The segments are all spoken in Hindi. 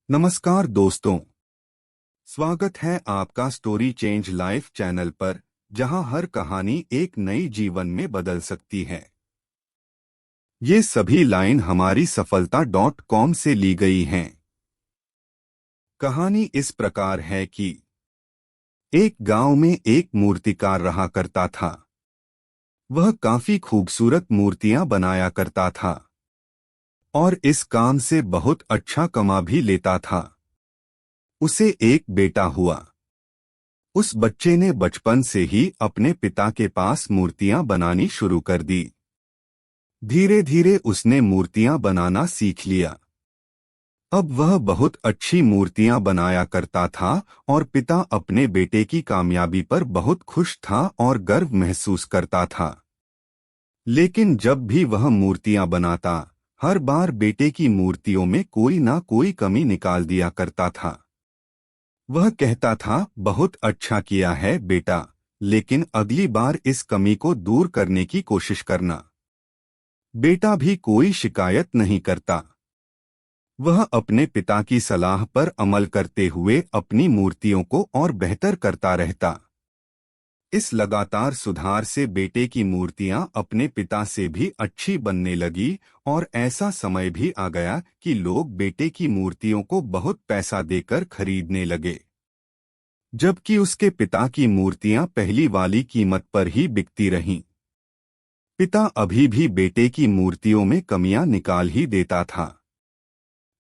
नमस्कार दोस्तों। स्वागत है आपका स्टोरी चेंज लाइफ चैनल पर, जहां हर कहानी एक नई जीवन में बदल सकती है। ये सभी लाइन हमारी सफलता.com से ली गई हैं। कहानी इस प्रकार है कि एक गांव में एक मूर्तिकार रहा करता था। वह काफी खूबसूरत मूर्तियां बनाया करता था और इस काम से बहुत अच्छा कमा भी लेता था। उसे एक बेटा हुआ। उस बच्चे ने बचपन से ही अपने पिता के पास मूर्तियां बनानी शुरू कर दी। धीरे धीरे उसने मूर्तियां बनाना सीख लिया। अब वह बहुत अच्छी मूर्तियां बनाया करता था और पिता अपने बेटे की कामयाबी पर बहुत खुश था और गर्व महसूस करता था। लेकिन जब भी वह मूर्तियां बनाता, हर बार बेटे की मूर्तियों में कोई ना कोई कमी निकाल दिया करता था। वह कहता था, बहुत अच्छा किया है बेटा, लेकिन अगली बार इस कमी को दूर करने की कोशिश करना। बेटा भी कोई शिकायत नहीं करता। वह अपने पिता की सलाह पर अमल करते हुए अपनी मूर्तियों को और बेहतर करता रहता। इस लगातार सुधार से बेटे की मूर्तियां अपने पिता से भी अच्छी बनने लगी और ऐसा समय भी आ गया कि लोग बेटे की मूर्तियों को बहुत पैसा देकर खरीदने लगे, जबकि उसके पिता की मूर्तियां पहली वाली कीमत पर ही बिकती रहीं। पिता अभी भी बेटे की मूर्तियों में कमियां निकाल ही देता था,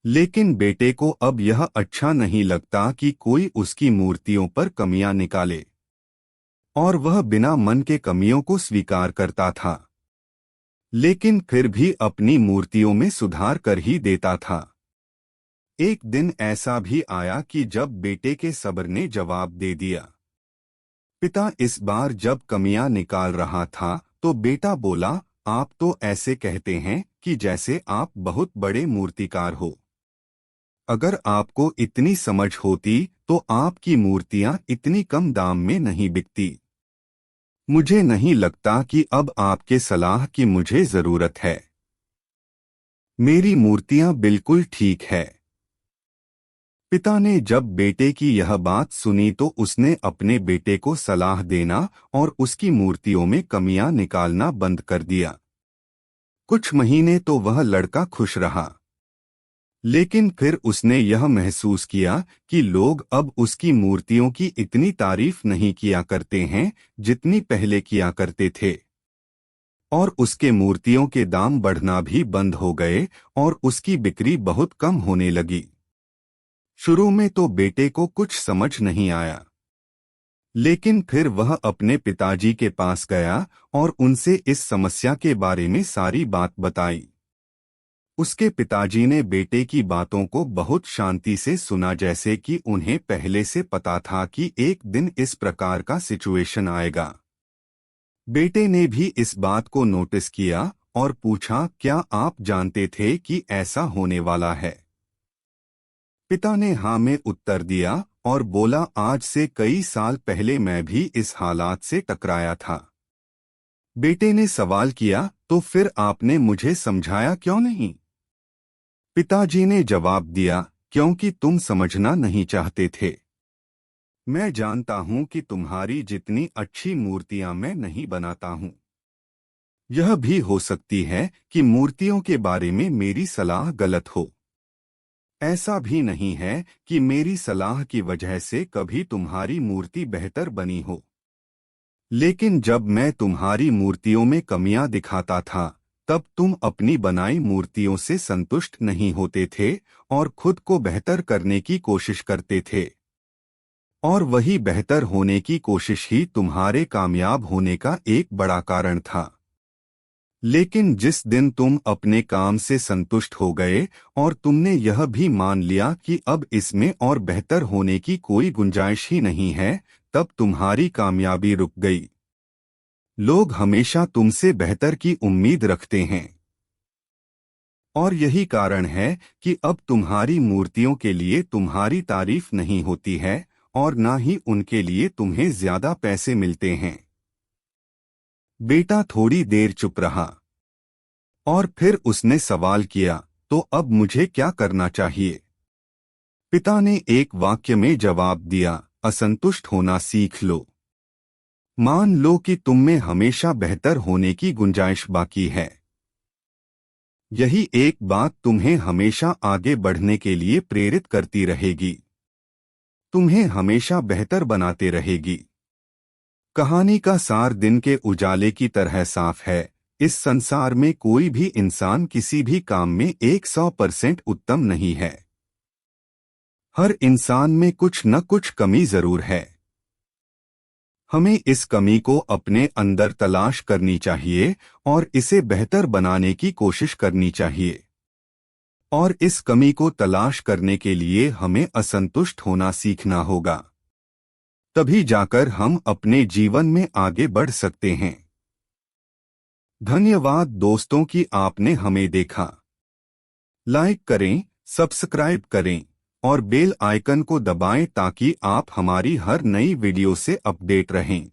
लेकिन बेटे को अब यह अच्छा नहीं लगता कि कोई उसकी मूर्तियों पर कमियां निकाले, और वह बिना मन के कमियों को स्वीकार करता था, लेकिन फिर भी अपनी मूर्तियों में सुधार कर ही देता था। एक दिन ऐसा भी आया कि जब बेटे के सब्र ने जवाब दे दिया। पिता इस बार जब कमियां निकाल रहा था तो बेटा बोला, आप तो ऐसे कहते हैं कि जैसे आप बहुत बड़े मूर्तिकार हो। अगर आपको इतनी समझ होती तो आपकी मूर्तियां इतनी कम दाम में नहीं बिकती। मुझे नहीं लगता कि अब आपके सलाह की मुझे जरूरत है। मेरी मूर्तियां बिल्कुल ठीक है। पिता ने जब बेटे की यह बात सुनी तो उसने अपने बेटे को सलाह देना और उसकी मूर्तियों में कमियां निकालना बंद कर दिया। कुछ महीने तो वह लड़का खुश रहा, लेकिन फिर उसने यह महसूस किया कि लोग अब उसकी मूर्तियों की इतनी तारीफ नहीं किया करते हैं जितनी पहले किया करते थे, और उसके मूर्तियों के दाम बढ़ना भी बंद हो गए और उसकी बिक्री बहुत कम होने लगी। शुरू में तो बेटे को कुछ समझ नहीं आया, लेकिन फिर वह अपने पिताजी के पास गया और उनसे इस समस्या के बारे में सारी बात बताई। उसके पिताजी ने बेटे की बातों को बहुत शांति से सुना, जैसे कि उन्हें पहले से पता था कि एक दिन इस प्रकार का सिचुएशन आएगा। बेटे ने भी इस बात को नोटिस किया और पूछा, क्या आप जानते थे कि ऐसा होने वाला है? पिता ने हाँ में उत्तर दिया और बोला, आज से कई साल पहले मैं भी इस हालात से टकराया था। बेटे ने सवाल किया, तो फिर आपने मुझे समझाया क्यों नहीं? पिताजी ने जवाब दिया, क्योंकि तुम समझना नहीं चाहते थे। मैं जानता हूं कि तुम्हारी जितनी अच्छी मूर्तियां मैं नहीं बनाता हूं। यह भी हो सकती है कि मूर्तियों के बारे में मेरी सलाह गलत हो। ऐसा भी नहीं है कि मेरी सलाह की वजह से कभी तुम्हारी मूर्ति बेहतर बनी हो। लेकिन जब मैं तुम्हारी मूर्तियों में कमियां दिखाता था, तब तुम अपनी बनाई मूर्तियों से संतुष्ट नहीं होते थे और खुद को बेहतर करने की कोशिश करते थे। और वही बेहतर होने की कोशिश ही तुम्हारे कामयाब होने का एक बड़ा कारण था। लेकिन जिस दिन तुम अपने काम से संतुष्ट हो गए और तुमने यह भी मान लिया कि अब इसमें और बेहतर होने की कोई गुंजाइश ही नहीं है, तब तुम्हारी कामयाबी रुक गई। लोग हमेशा तुमसे बेहतर की उम्मीद रखते हैं, और यही कारण है कि अब तुम्हारी मूर्तियों के लिए तुम्हारी तारीफ नहीं होती है और ना ही उनके लिए तुम्हें ज्यादा पैसे मिलते हैं। बेटा थोड़ी देर चुप रहा और फिर उसने सवाल किया, तो अब मुझे क्या करना चाहिए? पिता ने एक वाक्य में जवाब दिया, असंतुष्ट होना सीख लो। मान लो कि तुम में हमेशा बेहतर होने की गुंजाइश बाकी है। यही एक बात तुम्हें हमेशा आगे बढ़ने के लिए प्रेरित करती रहेगी, तुम्हें हमेशा बेहतर बनाते रहेगी। कहानी का सार दिन के उजाले की तरह साफ है। इस संसार में कोई भी इंसान किसी भी काम में 100% उत्तम नहीं है। हर इंसान में कुछ न कुछ कमी जरूर है। हमें इस कमी को अपने अंदर तलाश करनी चाहिए और इसे बेहतर बनाने की कोशिश करनी चाहिए। और इस कमी को तलाश करने के लिए हमें असंतुष्ट होना सीखना होगा। तभी जाकर हम अपने जीवन में आगे बढ़ सकते हैं। धन्यवाद दोस्तों कि आपने हमें देखा। लाइक करें, सब्सक्राइब करें और बेल आइकन को दबाएं ताकि आप हमारी हर नई वीडियो से अपडेट रहें।